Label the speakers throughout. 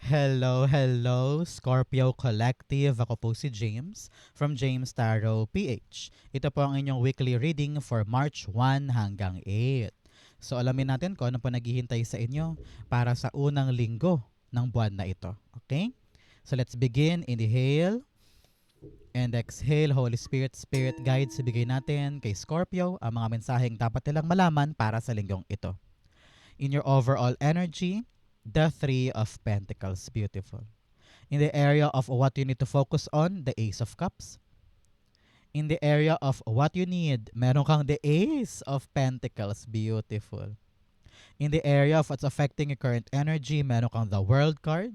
Speaker 1: Hello, hello, Scorpio Collective. Ako po si James from James Tarot PH. Ito po ang inyong weekly reading for March 1 hanggang 8. So alamin natin kung ano po naghihintay sa inyo para sa unang linggo ng buwan na ito. Okay? So let's begin. Inhale and exhale. Holy Spirit, Spirit Guides, ibigay natin kay Scorpio ang mga mensaheng dapat nilang malaman para sa linggong ito. In your overall energy, the Three of Pentacles. Beautiful. In the area of what you need to focus on, the Ace of Cups. In the area of what you need, meron kang the Ace of Pentacles. Beautiful. In the area of what's affecting your current energy, meron kang the World card.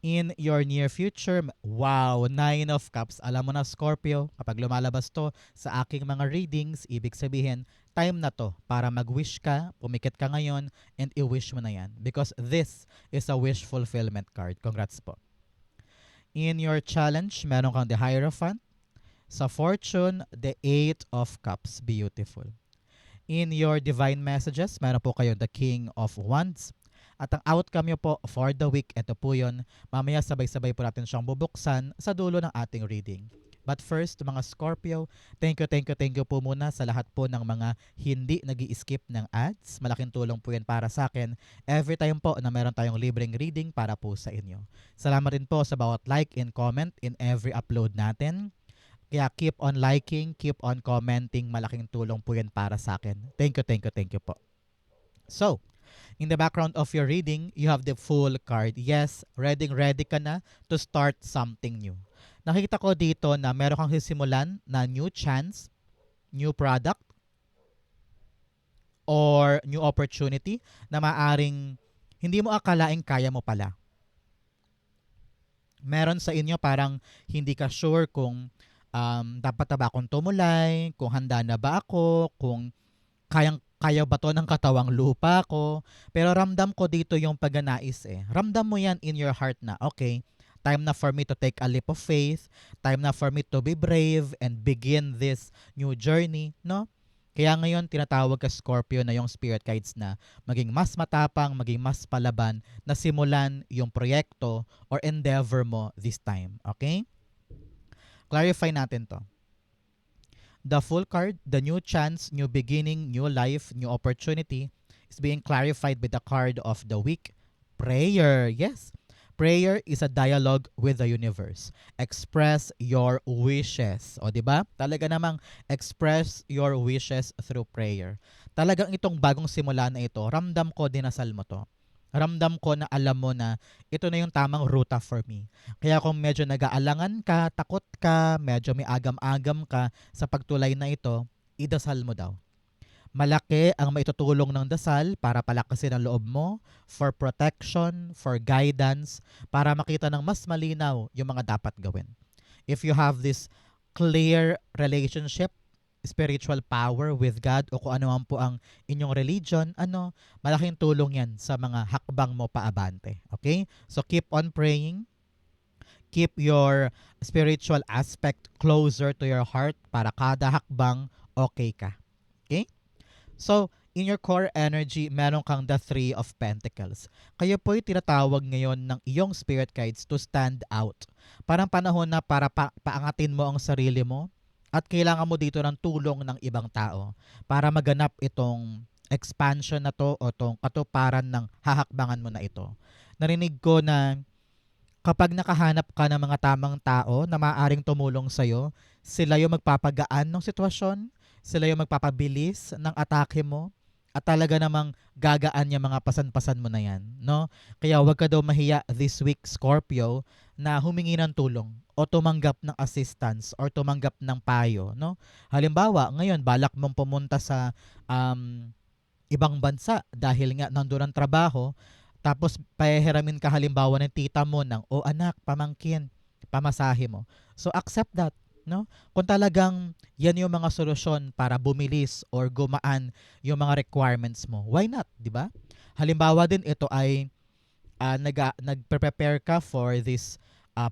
Speaker 1: In your near future, wow, Nine of Cups. Alam mo na, Scorpio, kapag lumalabas to sa aking mga readings, ibig sabihin, time na to para mag-wish ka, pumikit ka ngayon, and i-wish mo na yan. Because this is a wish fulfillment card. Congrats po. In your challenge, meron kang the Hierophant. Sa fortune, the Eight of Cups. Beautiful. In your divine messages, meron po kayo the King of Wands. At ang outcome nyo po for the week, ito po yun. Mamaya sabay-sabay po natin siyang bubuksan sa dulo ng ating reading. But first, mga Scorpio, thank you po muna sa lahat po ng mga hindi nag-i-skip ng ads. Malaking tulong po yan para sa akin. Every time po na meron tayong libreng reading para po sa inyo. Salamat din po sa bawat like and comment in every upload natin. Kaya keep on liking, keep on commenting. Malaking tulong po yan para sa akin. Thank you po. So, in the background of your reading, you have the Fool card. Yes, ready ka na to start something new. Nakikita ko dito na meron kang sisimulan na new chance, new product, or new opportunity na maaring hindi mo akalaing kaya mo pala. Meron sa inyo parang hindi ka sure kung dapat na ba akong tumulay, kung handa na ba ako, kung kaya ba to ng katawang lupa ko. Pero ramdam ko dito yung pagnanais eh. Ramdam mo yan in your heart na, okay, time na for me to take a leap of faith, time na for me to be brave and begin this new journey, no? Kaya ngayon, tinatawag ka Scorpio na yung spirit guides na maging mas matapang, maging mas palaban, na simulan yung proyekto or endeavor mo this time. Okay? Clarify natin to. The Full card, the new chance, new beginning, new life, new opportunity is being clarified by the card of the week, prayer. Yes, prayer is a dialogue with the universe. Express your wishes. O, di ba? Talaga namang express your wishes through prayer. Talagang itong bagong simula na ito, ramdam ko dinasal mo to. Ramdam ko na alam mo na ito na yung tamang ruta for me. Kaya kung medyo nag-aalangan ka, takot ka, medyo may agam-agam ka sa pagtulay na ito, idasal mo daw. Malaki ang maitutulong ng dasal para palakasin ang loob mo, for protection, for guidance, para makita ng mas malinaw yung mga dapat gawin. If you have this clear relationship, spiritual power with God o kung ano man po ang inyong religion, malaking tulong yan sa mga hakbang mo paabante. Okay? So keep on praying. Keep your spiritual aspect closer to your heart para kada hakbang okay ka. Okay? So, in your core energy, meron kang the Three of Pentacles. Kayo po'y tinatawag ngayon ng iyong spirit guides to stand out. Parang panahon na para paangatin mo ang sarili mo at kailangan mo dito ng tulong ng ibang tao para maganap itong expansion na to o itong katuparan ng hahakbangan mo na ito. Narinig ko na kapag nakahanap ka ng mga tamang tao na maaaring tumulong sa'yo, sila yung magpapagaan ng sitwasyon, sila yung magpapabilis ng atake mo, at talaga namang gagaan yung mga pasan-pasan mo na yan. No? Kaya wag ka daw mahiya this week, Scorpio, na humingi ng tulong o tumanggap ng assistance or tumanggap ng payo. No? Halimbawa, ngayon, balak mong pumunta sa ibang bansa dahil nga nandun ang trabaho, tapos pahihiramin ka halimbawa ng tita mo ng, oh anak, pamangkin, pamasahe mo. So accept that. No? Kung talagang yan yung mga solusyon para bumilis or gumaan yung mga requirements mo, why not, di ba? Halimbawa din ito ay nag-prepare ka for this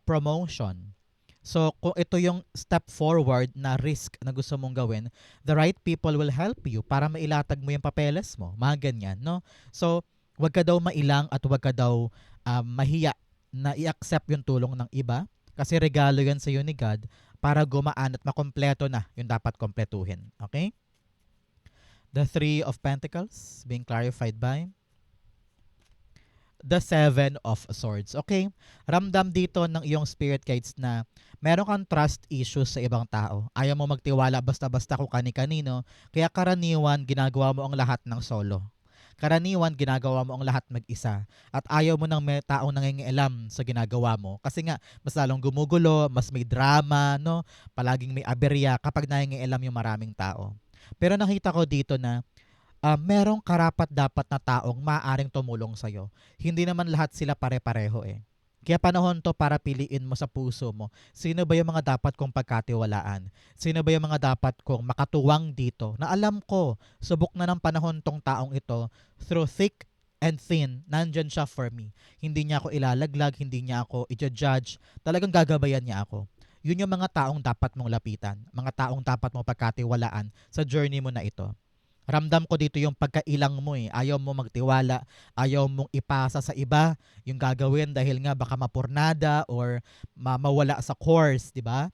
Speaker 1: promotion. So, kung ito yung step forward na risk na gusto mong gawin, the right people will help you para mailatag mo yung papeles mo. Mga ganyan, no? So, wag ka daw mailang at wag ka daw mahiya na i-accept yung tulong ng iba kasi regalo yan sa iyo ni God para gumaan at makompleto na yung dapat kompletuhin. Okay? The Three of Pentacles being clarified by the Seven of Swords. Okay? Ramdam dito ng iyong spirit guides na meron kang trust issues sa ibang tao. Ayaw mo magtiwala basta-basta kung kani-kanino, kaya karaniwan ginagawa mo ang lahat ng solo. Karaniwan ginagawa mo ang lahat mag-isa at ayaw mo ng may taong nangingialam sa ginagawa mo kasi nga mas lalong gumugulo, mas may drama, no? Palaging may aberya kapag nangingialam yung maraming tao. Pero nakita ko dito na merong karapat-dapat na taong maaaring tumulong sa'yo. Hindi naman lahat sila pare-pareho eh. Kaya panahon to para piliin mo sa puso mo. Sino ba yung mga dapat kong pagkatiwalaan? Sino ba yung mga dapat kong makatuwang dito? Na alam ko, subok na ng panahon tong taong ito, through thick and thin, nandyan siya for me. Hindi niya ako ilalaglag, hindi niya ako i-judge. Talagang gagabayan niya ako. Yun yung mga taong dapat mong lapitan. Mga taong dapat mong pagkatiwalaan sa journey mo na ito. Ramdam ko dito yung pagkailang mo eh. Ayaw mo magtiwala, ayaw mong ipasa sa iba yung gagawin dahil nga baka mapurnada or mawala sa course, di ba?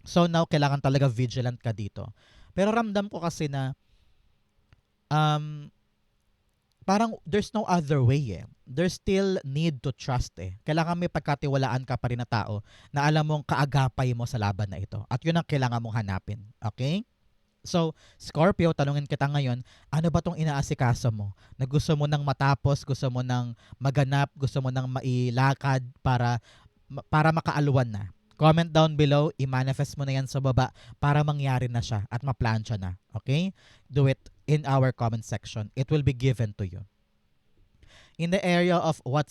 Speaker 1: So now, kailangan talaga vigilant ka dito. Pero ramdam ko kasi na um, parang there's no other way eh. There's still need to trust eh. Kailangan may pagkatiwalaan ka pa rin na tao na alam mong kaagapay mo sa laban na ito. At yun ang kailangan mong hanapin. Okay? So, Scorpio, tanungin kita ngayon, ano ba tong inaasikaso mo? Na gusto mo nang matapos, gusto mo nang maganap, gusto mo nang mailakad para makaaluan na. Comment down below, i-manifest mo na yan sa baba para mangyari na siya at ma-plancha na. Okay? Do it in our comment section. It will be given to you. In the area of what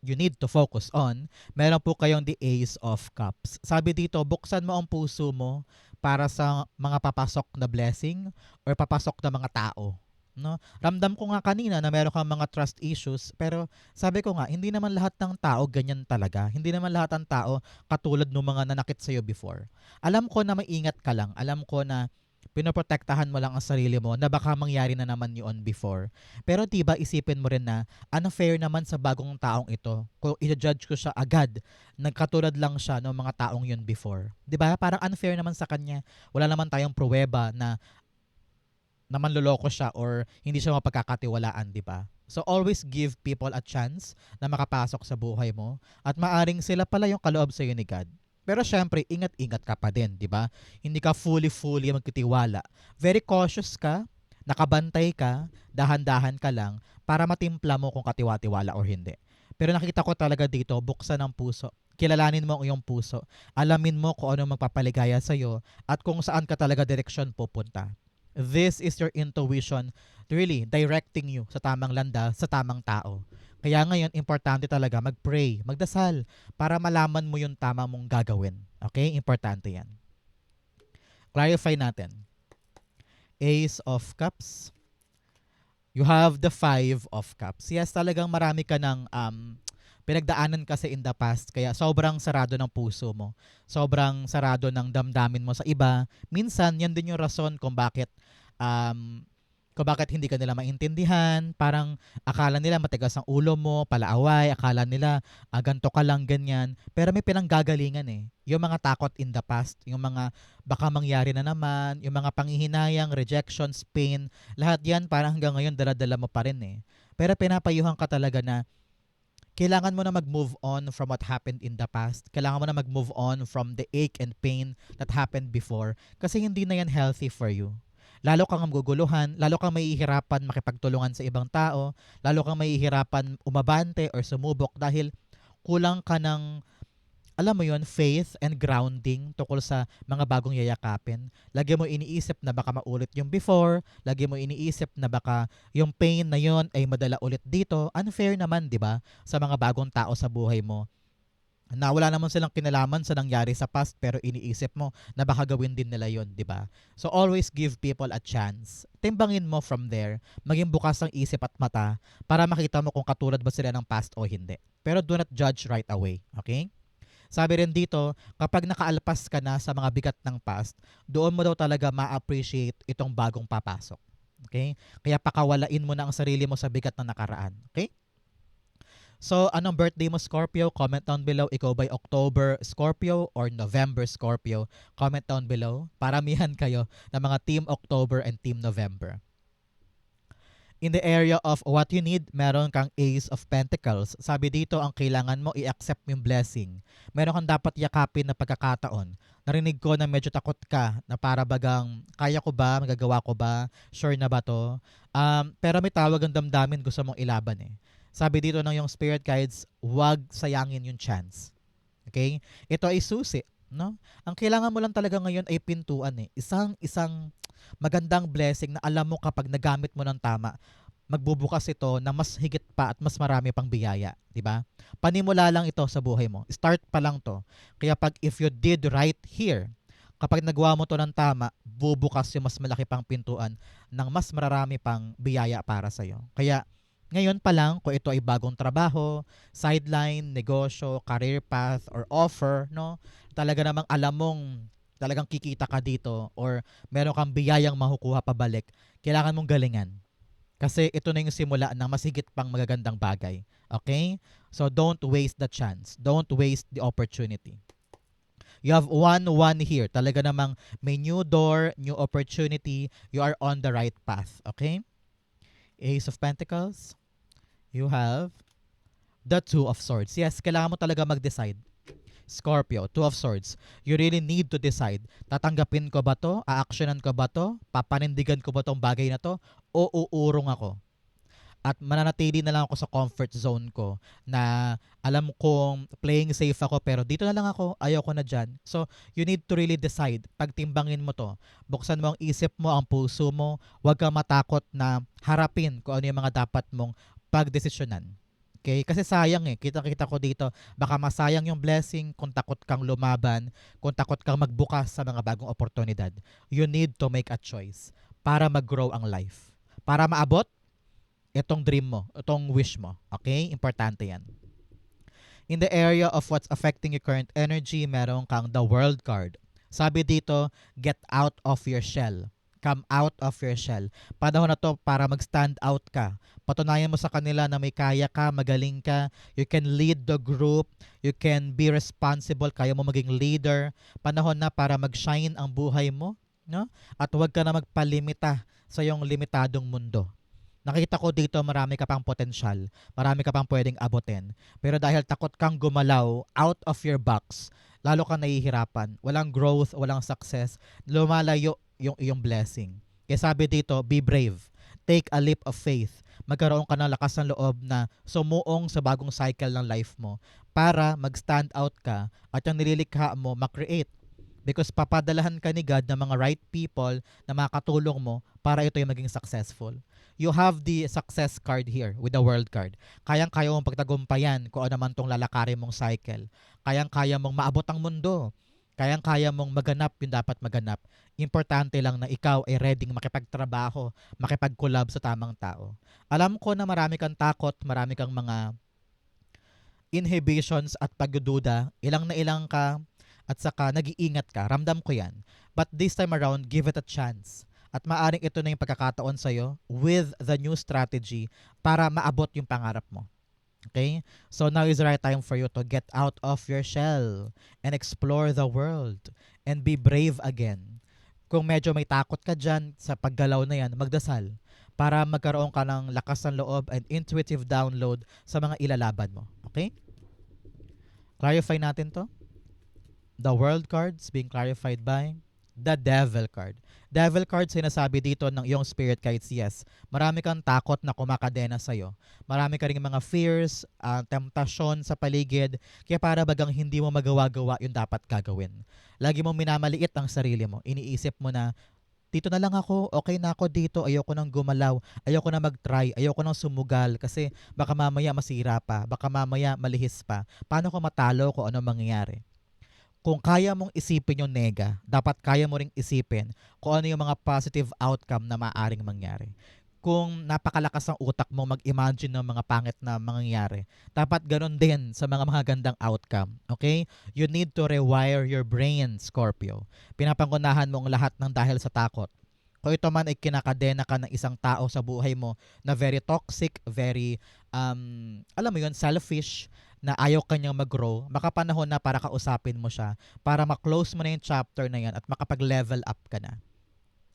Speaker 1: you need to focus on, meron po kayong the Ace of Cups. Sabi dito, buksan mo ang puso mo para sa mga papasok na blessing or papasok na mga tao. No? Ramdam ko nga kanina na meron kang mga trust issues, pero sabi ko nga, hindi naman lahat ng tao ganyan talaga. Hindi naman lahat ng tao katulad ng mga nanakit sa'yo before. Alam ko na maingat ka lang. Alam ko na pinoprotektahan mo lang ang sarili mo na baka mangyari na naman yun before. Pero diba isipin mo rin na unfair naman sa bagong taong ito. Kung i-judge ko siya agad, nagkatulad lang siya ng mga taong yun before. Diba? Parang unfair naman sa kanya. Wala naman tayong pruweba na manloloko siya or hindi siya mapagkakatiwalaan, diba? So always give people a chance na makapasok sa buhay mo at maaring sila pala yung kaloob sa iyo ni God. Pero syempre, ingat-ingat ka pa din, di ba? Hindi ka fully magtitiwala. Very cautious ka, nakabantay ka, dahan-dahan ka lang para matimpla mo kung katiwa-tiwala or hindi. Pero nakita ko talaga dito, buksan ang puso. Kilalanin mo ang iyong puso. Alamin mo kung ano magpapaligaya sa'yo at kung saan ka talaga direksyon pupunta. This is your intuition really directing you sa tamang landa, sa tamang tao. Kaya ngayon, importante talaga mag-pray, magdasal, para malaman mo yung tama mong gagawin. Okay? Importante yan. Clarify natin. Ace of Cups. You have the Five of Cups. Yes, talagang marami ka ng pinagdaanan kasi in the past. Kaya sobrang sarado ng puso mo. Sobrang sarado ng damdamin mo sa iba. Minsan, yan din yung rason kung bakit hindi ka nila maintindihan, parang akala nila matigas ang ulo mo, palaaway, akala nila ganto ka lang, ganyan. Pero may pinanggagalingan eh. Yung mga takot in the past, yung mga baka mangyari na naman, yung mga panghihinayang, rejections, pain, lahat yan parang hanggang ngayon dala-dala mo pa rin eh. Pero pinapayuhan ka talaga na kailangan mo na mag-move on from what happened in the past. Kailangan mo na mag-move on from the ache and pain that happened before kasi hindi na yan healthy for you. Lalo kang maguguluhan, lalo kang mahihirapan makipagtulungan sa ibang tao, lalo kang mahihirapan umabante or sumubok dahil kulang ka ng, alam mo yon, faith and grounding tungkol sa mga bagong yayakapin. Lagi mo iniisip na baka maulit yung before, lagi mo iniisip na baka yung pain na yon ay madala ulit dito. Unfair naman, di ba, sa mga bagong tao sa buhay mo na wala naman silang kinalaman sa nangyari sa past pero iniisip mo na baka gawin din nila yon, di ba? So always give people a chance. Timbangin mo from there, maging bukas ang isip at mata para makita mo kung katulad ba sila ng past o hindi. Pero do not judge right away, okay? Sabi rin dito, kapag nakaalpas ka na sa mga bigat ng past, doon mo daw talaga ma-appreciate itong bagong papasok. Okay? Kaya pakawalain mo na ang sarili mo sa bigat na nakaraan. Okay? So, anong birthday mo, Scorpio? Comment down below. Ikaw ba'y October Scorpio or November Scorpio? Comment down below. Paramihan kayo ng mga Team October and Team November. In the area of what you need, meron kang Ace of Pentacles. Sabi dito, ang kailangan mo, i-accept yung blessing. Meron kang dapat yakapin na pagkakataon. Narinig ko na medyo takot ka, na para bagang, kaya ko ba, magagawa ko ba, sure na ba to? Pero may tawag ang damdamin, gusto mong ilaban eh. Sabi dito ng yung spirit guides, huwag sayangin yung chance. Okay? Ito ay susi. No? Ang kailangan mo lang talaga ngayon ay pintuan eh. Isang magandang blessing na alam mo kapag nagamit mo ng tama, magbubukas ito na mas higit pa at mas marami pang biyaya, di ba? Panimula lang ito sa buhay mo. Start pa lang to. Kaya pag if you did right here, kapag nagawa mo to ng tama, bubukas yung mas malaki pang pintuan ng mas marami pang biyaya para sa iyo. Kaya ngayon pa lang, kung ito ay bagong trabaho, sideline, negosyo, career path, or offer, no? Talaga namang alam mong talagang kikita ka dito or meron kang biyayang makukuha pabalik, kailangan mong galingan. Kasi ito na yung simula ng mas higit pang magagandang bagay. Okay? So don't waste the chance. Don't waste the opportunity. You have one here. Talaga namang may new door, new opportunity. You are on the right path. Okay? Ace of Pentacles. You have the Two of Swords. Yes, kailangan mo talaga mag-decide. Scorpio, Two of Swords. You really need to decide. Tatanggapin ko ba to? Aaksyonan ko ba to? Papanindigan ko ba tong bagay na to? O uurong ako? At mananatili na lang ako sa comfort zone ko na alam kong playing safe ako pero dito na lang ako, ayoko na dyan. So, you need to really decide. Pagtimbangin mo to. Buksan mo ang isip mo, ang puso mo. Huwag kang matakot na harapin kung ano yung mga dapat mong pagdesisyonan. Okay? Kasi sayang eh. Kita-kita ko dito. Baka masayang yung blessing kung takot kang lumaban, kung takot kang magbukas sa mga bagong oportunidad. You need to make a choice para mag-grow ang life. Para maabot itong dream mo, itong wish mo. Okay? Importante yan. In the area of what's affecting your current energy, meron kang the World card. Sabi dito, get out of your shell. Come out of your shell. Panahon na to para mag-stand out ka. Patunayan mo sa kanila na may kaya ka, magaling ka. You can lead the group. You can be responsible. Kaya mo maging leader. Panahon na para mag-shine ang buhay mo. No? At huwag ka na magpalimita sa iyong limitadong mundo. Nakita ko dito marami ka pang potensyal. Marami ka pang pwedeng abutin. Pero dahil takot kang gumalaw out of your box, lalo kang nahihirapan. Walang growth, walang success. Lumalayo yung iyong blessing. Kaya sabi dito, be brave. Take a leap of faith. Magkaroon ka ng lakas ng loob na sumuong sa bagong cycle ng life mo para mag-stand out ka at yung nililikha mo makreate. Because papadalahan ka ni God ng mga right people na makatulong mo para ito yung maging successful. You have the success card here with the world card. Kayang-kaya mong pagtagumpayan kung ano man tong lalakarin mong cycle. Kayang-kaya mong maabot ang mundo. Kayang-kaya mong maganap yung dapat maganap. Importante lang na ikaw ay ready makipagtrabaho, makipag-collab sa tamang tao. Alam ko na marami kang takot, marami kang mga inhibitions at pagdududa. Ilang na ilang ka at saka nag-iingat ka. Ramdam ko yan. But this time around, give it a chance. At maaring ito na yung pagkakataon sa'yo with the new strategy para maabot yung pangarap mo. Okay? So now is the right time for you to get out of your shell and explore the world and be brave again. Kung medyo may takot ka dyan sa paggalaw na yan, magdasal para magkaroon ka ng lakas ng loob and intuitive download sa mga ilalaban mo. Okay? Clarify natin to. The world cards being clarified by the devil card. Devil card, sinasabi dito ng iyong spirit guides, yes, marami kang takot na kumakadena sa'yo. Marami ka ring mga fears, temptasyon sa paligid, kaya para bagang hindi mo magawa-gawa yung dapat gagawin. Lagi mong minamaliit ang sarili mo. Iniisip mo na, dito na lang ako, okay na ako dito, ayoko nang gumalaw, ayoko na mag-try, ayoko nang sumugal kasi baka mamaya masira pa, baka mamaya malihis pa. Paano ko matalo kung ano mangyayari? Kung kaya mong isipin yung nega, dapat kaya mo ring isipin kung ano yung mga positive outcome na maaring mangyari. Kung napakalakas ng utak mo mag-imagine ng mga pangit na mangyayari, dapat ganun din sa mga gandang outcome. Okay? You need to rewire your brain, Scorpio. Pinapangunahan mo ang lahat ng dahil sa takot. Kung ito man ay kinakadena ka ng isang tao sa buhay mo na very toxic, very, alam mo yun, selfish, na ayaw kanyang mag-grow, makapanahon na para kausapin mo siya, para ma-close mo na yung chapter na yan at makapag-level up ka na.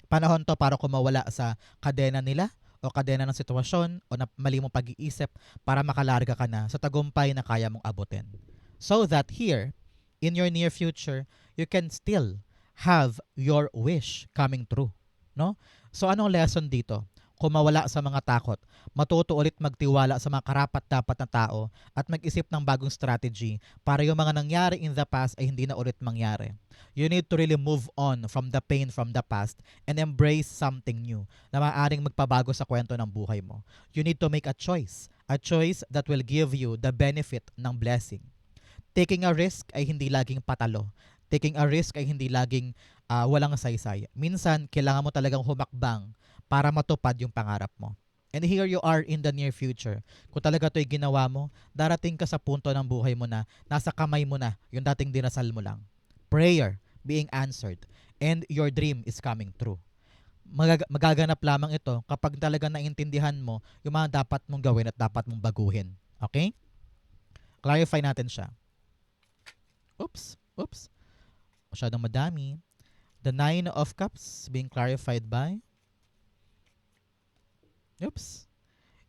Speaker 1: Panahon to para kumawala sa kadena nila o kadena ng sitwasyon o na mali mong pag-iisip para makalarga ka na sa tagumpay na kaya mong abutin. So that here, in your near future, you can still have your wish coming true. No? So anong lesson dito? Kumawala sa mga takot, matuto ulit magtiwala sa mga karapat-dapat na tao at mag-isip ng bagong strategy para yung mga nangyari in the past ay hindi na ulit mangyari. You need to really move on from the pain from the past and embrace something new na maaaring magpabago sa kwento ng buhay mo. You need to make a choice that will give you the benefit ng blessing. Taking a risk ay hindi laging patalo. Taking a risk ay hindi laging walang saysay. Minsan, kailangan mo talagang humakbang para matupad yung pangarap mo. And here you are in the near future. Kung talaga ito'y ginawa mo, darating ka sa punto ng buhay mo na nasa kamay mo na yung dating dinasal mo lang. Prayer being answered and your dream is coming true. Magaganap lamang ito kapag talaga naintindihan mo yung mga dapat mong gawin at dapat mong baguhin. Okay? Clarify natin siya. Oops. Masyadong madami. The Nine of Cups being clarified by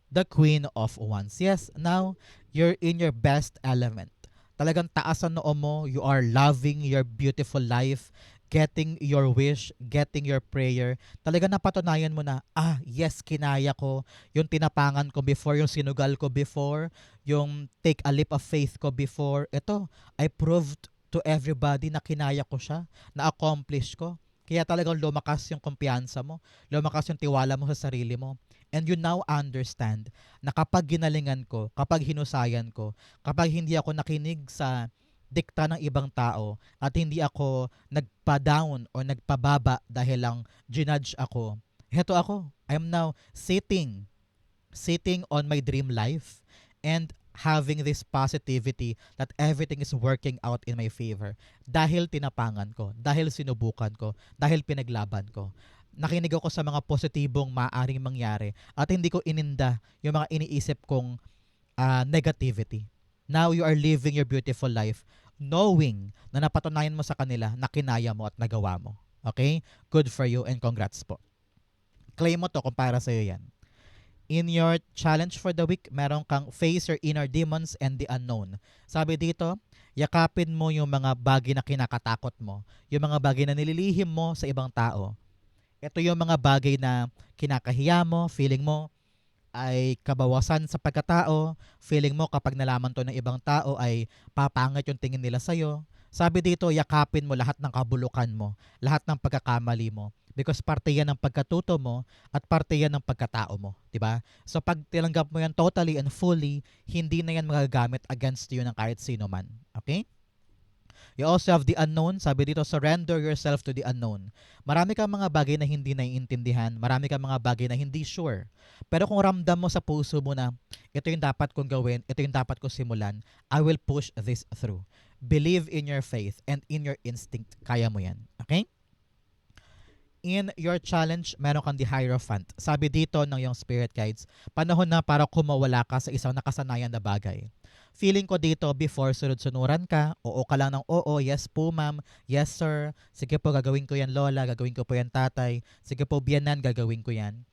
Speaker 1: the Queen of Wands. Yes, now you're in your best element. Talagang taas ang noo mo. You are loving your beautiful life, getting your wish, getting your prayer. Talagang napatunayan mo na, yes, kinaya ko. Yung tinapangan ko before, yung sinugal ko before, yung take a leap of faith ko before. Ito, I proved to everybody na kinaya ko siya, na-accomplish ko. Kaya talagang lumakas yung kumpiyansa mo, lumakas yung tiwala mo sa sarili mo. And you now understand na kapag ginalingan ko, kapag hinusayan ko, kapag hindi ako nakinig sa dikta ng ibang tao at hindi ako nagpa-down o nagpababa dahil lang ginudge ako, heto ako. I'm now sitting on my dream life and having this positivity that everything is working out in my favor dahil tinapangan ko, dahil sinubukan ko, dahil pinaglaban ko. Nakinig ako sa mga positibong maaaring mangyari at hindi ko ininda yung mga iniisip kong negativity. Now you are living your beautiful life knowing na napatunayan mo sa kanila na kinaya mo at nagawa mo. Okay? Good for you and congrats po. Claim mo to kung para sa'yo yan. In your challenge for the week, meron kang face your inner demons and the unknown. Sabi dito, yakapin mo yung mga bagay na kinakatakot mo, yung mga bagay na nililihim mo sa ibang tao. Ito yung mga bagay na kinakahiya mo, feeling mo ay kabawasan sa pagkatao, feeling mo kapag nalaman to ng ibang tao ay papangit yung tingin nila sa'yo. Sabi dito, yakapin mo lahat ng kabulukan mo, lahat ng pagkakamali mo. Because parte yan ng pagkatuto mo at parte yan ng pagkatao mo. Diba? So pag tinanggap mo yan totally and fully, hindi na yan magagamit against you ng kahit sino man. Okay? You also have the unknown. Sabi dito, surrender yourself to the unknown. Marami kang mga bagay na hindi naiintindihan. Marami kang mga bagay na hindi sure. Pero kung ramdam mo sa puso mo na, ito yung dapat kong gawin, ito yung dapat kong simulan, I will push this through. Believe in your faith and in your instinct. Kaya mo yan. Okay? In your challenge, meron kang the Hierophant. Sabi dito ng yung spirit guides, panahon na para kumawala ka sa isang nakasanayan na bagay. Feeling ko dito, before sunod-sunuran ka, oo ka lang ng oo, yes po ma'am, yes sir, sige po gagawin ko yan lola, gagawin ko po yan tatay, sige po biyanan, gagawin ko yan.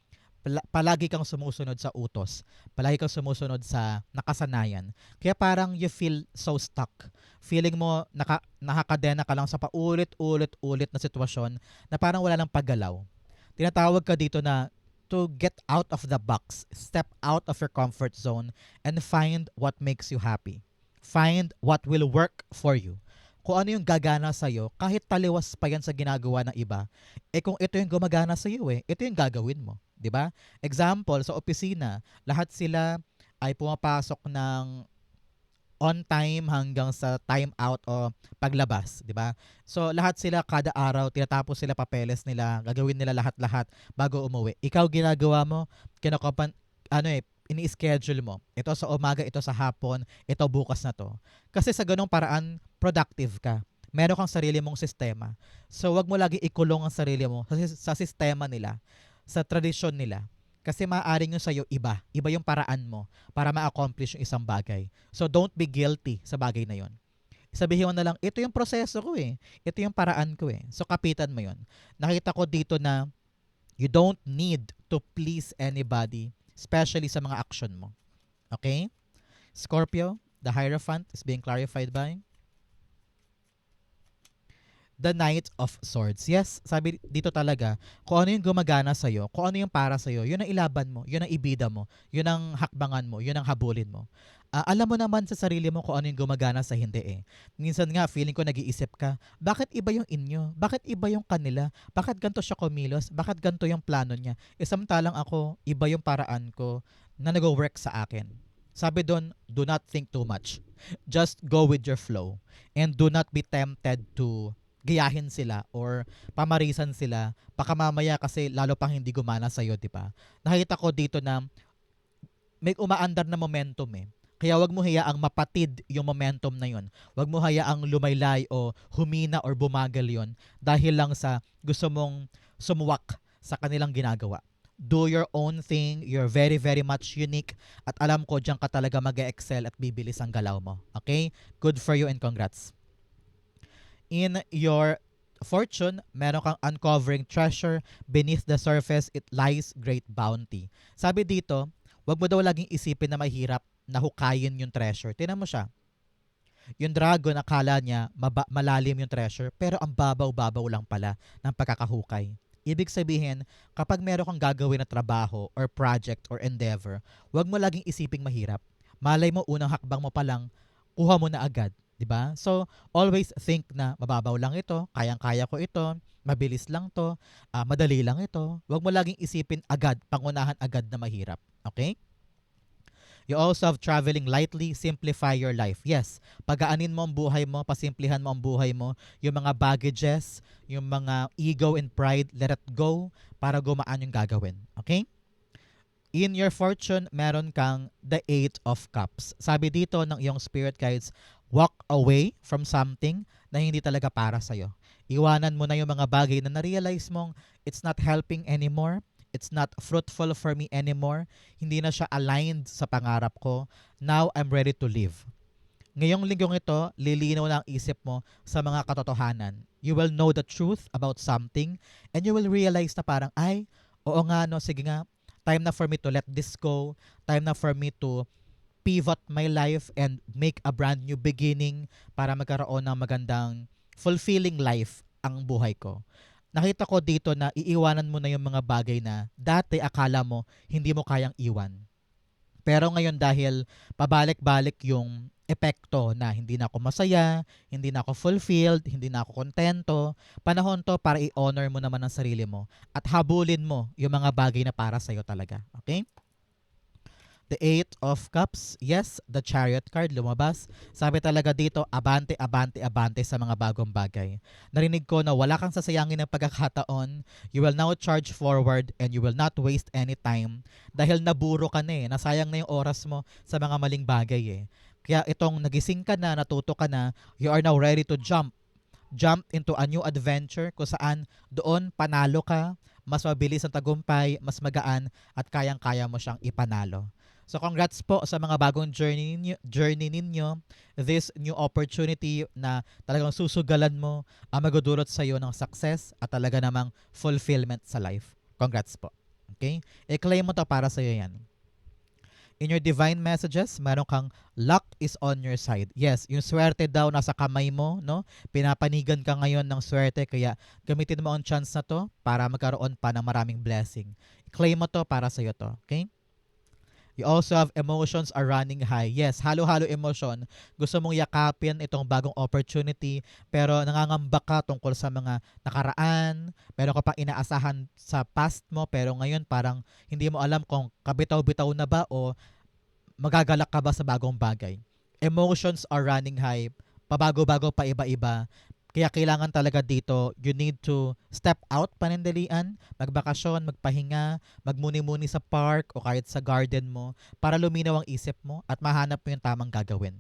Speaker 1: Palagi kang sumusunod sa utos. Palagi kang sumusunod sa nakasanayan. Kaya parang you feel so stuck. Feeling mo nakakadena ka lang sa paulit-ulit na sitwasyon na parang wala nang paggalaw. Tinatawag ka dito na to get out of the box, step out of your comfort zone, and find what makes you happy. Find what will work for you. Kung ano yung gagana sa'yo, kahit taliwas pa yan sa ginagawa ng iba, kung ito yung gumagana sa'yo ito yung gagawin mo. 'Di ba? Example, sa opisina, lahat sila ay pumapasok ng on time hanggang sa time out o paglabas, 'di ba? So lahat sila kada araw tinatapos sila papeles nila, gagawin nila lahat-lahat bago umuwi. Ikaw ginagawa mo, ini-schedule mo. Ito sa umaga, ito sa hapon, ito bukas na to. Kasi sa ganung paraan, productive ka. Meron kang sarili mong sistema. So, wag mo lagi ikulong ang sarili mo sa sistema nila, sa tradisyon nila. Kasi maaaring yung sa'yo iba. Iba yung paraan mo para ma-accomplish yung isang bagay. So, don't be guilty sa bagay na yon. Sabihin mo na lang, ito yung proseso ko eh. Ito yung paraan ko eh. So, kapitan mo yon. Nakita ko dito na you don't need to please anybody, especially sa mga action mo. Okay? Scorpio, the Hierophant is being clarified by the Knight of Swords. Yes, sabi dito talaga, kung ano yung gumagana sa'yo, kung ano yung para sa'yo, yun ang ilaban mo, yun ang ibida mo, yun ang hakbangan mo, yun ang habulin mo. Alam mo naman sa sarili mo kung ano yung gumagana sa hindi eh. Minsan nga, feeling ko nag-iisip ka, bakit iba yung inyo? Bakit iba yung kanila? Bakit ganito siya kumilos? Bakit ganito yung plano niya? Samantalang ako, iba yung paraan ko na nag-work sa akin. Sabi doon, do not think too much. Just go with your flow. And do not be tempted to gayahin sila or pamarisan sila, baka mamaya kasi lalo pang hindi gumana sa'yo, di ba? Nakita ko dito na may umaandar na momentum eh. Kaya wag mo hayaang mapatid yung momentum na yon. Wag mo hayaang lumaylay o humina or bumagal yon dahil lang sa gusto mong sumuwak sa kanilang ginagawa. Do your own thing. You're very, very much unique. At alam ko, diyan ka talaga mag-excel at bibilis ang galaw mo. Okay? Good for you and congrats. In your fortune, meron kang uncovering treasure. Beneath the surface, it lies great bounty. Sabi dito, wag mo daw laging isipin na mahirap na hukayin yung treasure. Tingnan mo siya. Yung dragon, akala niya malalim yung treasure, pero ang babaw-babaw lang pala ng pagkakahukay. Ibig sabihin, kapag meron kang gagawin na trabaho or project or endeavor, wag mo laging isiping mahirap. Malay mo, unang hakbang mo pa lang, kuha mo na agad. 'Di ba? So, always think na mababaw lang ito, kayang-kaya ko ito, mabilis lang to, madali lang ito. Wag mo laging isipin agad, pangunahan agad na mahirap. Okay? You also have traveling lightly, simplify your life. Yes, pagaanin mo ang buhay mo, pasimplihan mo ang buhay mo. Yung mga baggages, yung mga ego and pride, let it go para gumaan yung gagawin. Okay? In your fortune, meron kang the Eight of Cups. Sabi dito ng iyong spirit guides, walk away from something na hindi talaga para sa'yo. Iwanan mo na yung mga bagay na na-realize mong it's not helping anymore. It's not fruitful for me anymore. Hindi na siya aligned sa pangarap ko. Now, I'm ready to live. Ngayong linggong ito, lilinaw na ang isip mo sa mga katotohanan. You will know the truth about something and you will realize na parang, ay, oo nga no, sige nga, time na for me to let this go. Time na for me to pivot my life and make a brand new beginning para magkaroon ng magandang fulfilling life ang buhay ko. Nakita ko dito na iiwanan mo na yung mga bagay na dati akala mo hindi mo kayang iwan. Pero ngayon dahil pabalik-balik yung epekto na hindi na ako masaya, hindi na ako fulfilled, hindi na ako kontento, panahon to para i-honor mo naman ang sarili mo at habulin mo yung mga bagay na para sa'yo talaga. Okay? The Eight of Cups, yes, the Chariot card lumabas. Sabi talaga dito, abante, abante, abante sa mga bagong bagay. Narinig ko na wala kang sasayangin ng pagkakataon. You will now charge forward and you will not waste any time. Dahil naburo ka na eh, nasayang na yung oras mo sa mga maling bagay eh. Kaya itong nagising ka na, natuto ka na, you are now ready to jump. Jump into a new adventure kung saan doon panalo ka, mas mabilis ang tagumpay, mas magaan at kayang-kaya mo siyang ipanalo. So congrats po sa mga bagong journey ninyo. This new opportunity na talagang susugalan mo ang magdudulot sa iyo ng success at talaga namang fulfillment sa life. Congrats po. Okay? I-claim mo to para sa iyo yan. In your divine messages, meron kang luck is on your side. Yes, yung swerte daw nasa kamay mo, no? Pinapanigan ka ngayon ng swerte kaya gamitin mo ang chance na to para magkaroon pa ng maraming blessing. I-claim mo to para sa iyo to. Okay? You also have emotions are running high. Yes, halo-halo emotion. Gusto mong yakapin itong bagong opportunity pero nangangamba ka tungkol sa mga nakaraan. Meron ka pang inaasahan sa past mo pero ngayon parang hindi mo alam kung kabitaw-bitaw na ba o magagalak ka ba sa bagong bagay. Emotions are running high. Pabago-bago pa iba-iba. Kaya kailangan talaga dito, you need to step out panandalian, magbakasyon, magpahinga, magmuni-muni sa park o kahit sa garden mo para luminaw ang isip mo at mahanap mo yung tamang gagawin.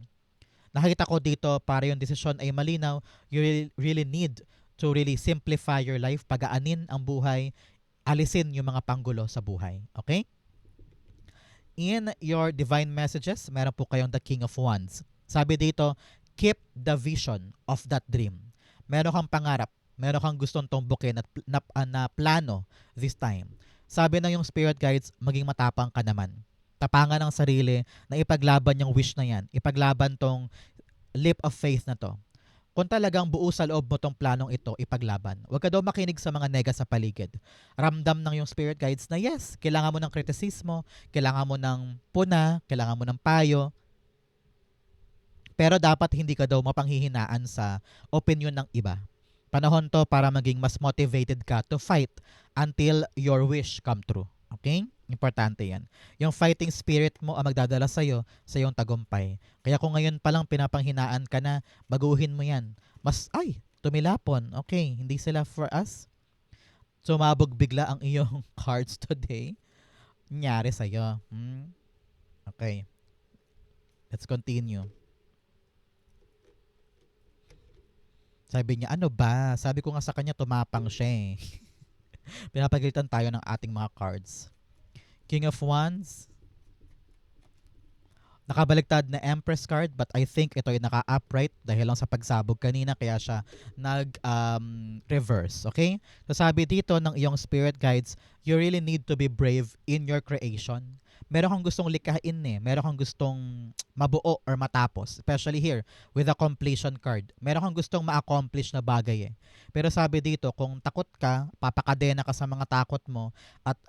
Speaker 1: Nakita ko dito para yung desisyon ay malinaw, you really need to really simplify your life, pagaanin ang buhay, alisin yung mga panggulo sa buhay. Okay? In your divine messages, meron po kayong the King of Wands. Sabi dito, keep the vision of that dream. Meron kang pangarap, meron kang gustong tumbukin at na plano this time. Sabi na yung spirit guides, maging matapang ka naman. Tapangan ng sarili na ipaglaban yung wish na yan. Ipaglaban tong leap of faith na to. Kung talagang buo sa loob mo tong planong ito, ipaglaban. Huwag ka daw makinig sa mga nega sa paligid. Ramdam ng yung spirit guides na yes, kailangan mo ng kritisismo, kailangan mo ng puna, kailangan mo ng payo, pero dapat hindi ka daw mapanghihinaan sa opinion ng iba. Panahon to para maging mas motivated ka to fight until your wish come true. Okay? Importante yan. Yung fighting spirit mo ang magdadala sa'yo sa iyong tagumpay. Kaya kung ngayon palang pinapanghinaan ka na, baguhin mo yan. Tumilapon. Okay, hindi sila for us. Sumabog bigla ang iyong cards today. Nangyari sa'yo. Okay. Let's continue. Sabi niya, ano ba? Sabi ko nga sa kanya, tumapang siya eh. Pinapagalitan tayo ng ating mga cards. King of Wands. Nakabaliktad na Empress card, but I think ito ay naka-upright dahil lang sa pagsabog kanina, kaya siya nag-reverse. Okay? So sabi dito ng iyong spirit guides, you really need to be brave in your creation. Meron kang gustong likhain eh. Meron kang gustong mabuo or matapos. Especially here, with a completion card. Meron kang gustong ma-accomplish na bagay eh. Pero sabi dito, kung takot ka, papakadena ka sa mga takot mo, at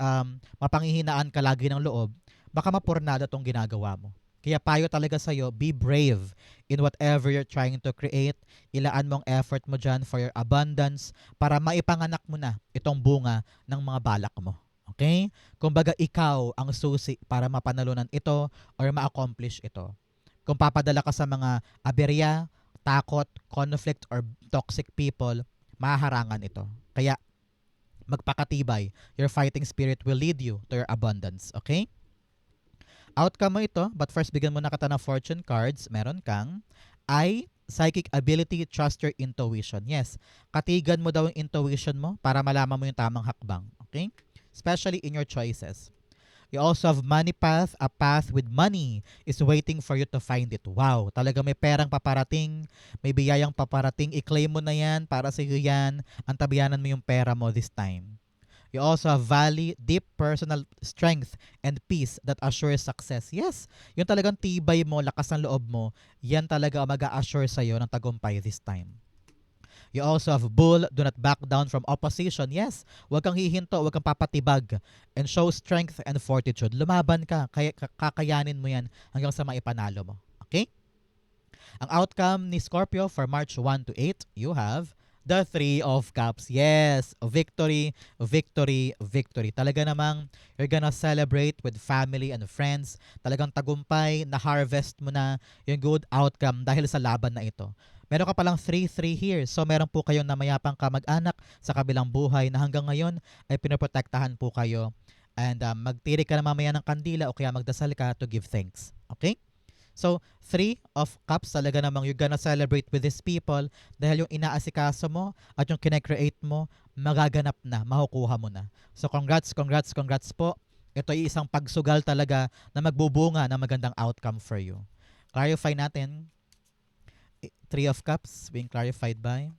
Speaker 1: mapanghihinaan ka lagi ng loob, baka mapurnada tong ginagawa mo. Kaya payo talaga sa'yo, be brave in whatever you're trying to create. Ilaan mong effort mo dyan for your abundance para maipanganak mo na itong bunga ng mga balak mo. Okay? Kumbaga ikaw ang susi para mapanalunan ito or ma-accomplish ito. Kung papadala ka sa mga aberya, takot, conflict, or toxic people, mahaharangan ito. Kaya magpakatibay. Your fighting spirit will lead you to your abundance. Okay? Outcome mo ito, but first bigyan mo na kita ng fortune cards. Meron kang psychic ability, trust your intuition. Yes, katigan mo daw yung intuition mo para malaman mo yung tamang hakbang. Okay? Especially in your choices. You also have money path. A path with money is waiting for you to find it. Wow, talaga may perang paparating, may biyayang paparating. I-claim mo na yan, para sa iyo yan. Antabayanan mo yung pera mo this time. You also have deep personal strength and peace that assures success. Yes, yung talagang tibay mo, lakas ng loob mo, yan talaga ang mag-a-assure sa'yo ng tagumpay this time. You also have bull, do not back down from opposition. Yes, huwag kang hihinto, huwag kang papatibag. And show strength and fortitude. Lumaban ka, kakayanin mo yan hanggang sa maipanalo mo. Okay? Ang outcome ni Scorpio for March 1 to 8, you have the Three of Cups. Yes, victory, victory, victory. Talaga namang you're gonna celebrate with family and friends. Talagang tagumpay, na-harvest mo na yung good outcome dahil sa laban na ito. Meron ka palang 3-3 here. So meron po kayong namayapang kamag-anak sa kabilang buhay na hanggang ngayon ay pinoprotektahan po kayo. And magtiri ka na mamaya ng kandila o kaya magdasal ka to give thanks. Okay? So, 3 of Cups talaga namang you're gonna celebrate with these people dahil yung inaasikaso mo at yung kinecreate mo, magaganap na, makukuha mo na. So, congrats, congrats, congrats po. Ito ay isang pagsugal talaga na magbubunga ng magandang outcome for you. Clarify natin. 3 of Cups being clarified by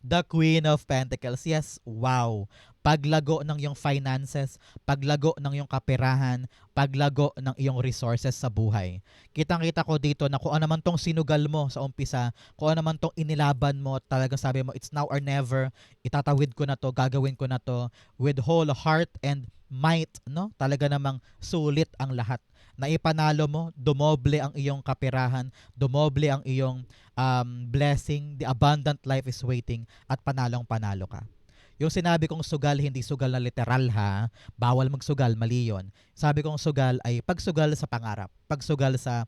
Speaker 1: the Queen of Pentacles. Yes, wow. Paglago ng iyong finances, paglago ng iyong kaperahan, paglago ng iyong resources sa buhay. Kitang-kita ko dito na kung ano man tong sinugal mo sa umpisa, kung ano man tong inilaban mo, talagang sabi mo, it's now or never, itatawid ko na to, gagawin ko na to, with whole heart and might, no? Talaga namang sulit ang lahat. Naipanalo mo, dumoble ang iyong kaperahan, dumoble ang iyong blessing, the abundant life is waiting, at panalong-panalo ka. Yung sinabi kong sugal, hindi sugal na literal ha, bawal magsugal, mali yun. Sabi kong sugal ay pagsugal sa pangarap, pagsugal sa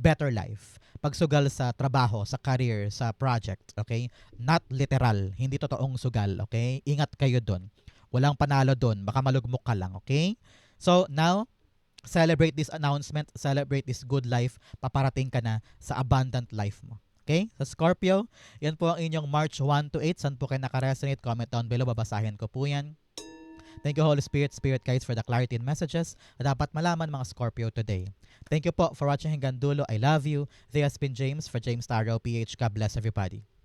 Speaker 1: better life, pagsugal sa trabaho, sa career, sa project, okay? Not literal, hindi totoong sugal, okay? Ingat kayo dun. Walang panalo dun, baka malugmok ka lang, okay? So now, Celebrate this announcement, celebrate this good life, paparating ka na sa abundant life mo. Okay? Sa Scorpio, yan po ang inyong March 1 to 8. Saan po kayo nakaresonate? Comment down below, babasahin ko po yan. Thank you Holy Spirit, Spirit Guides for the clarity and messages na dapat malaman mga Scorpio today. Thank you po for watching hanggang dulo. I love you. This has been James for James Taro PH. God bless everybody.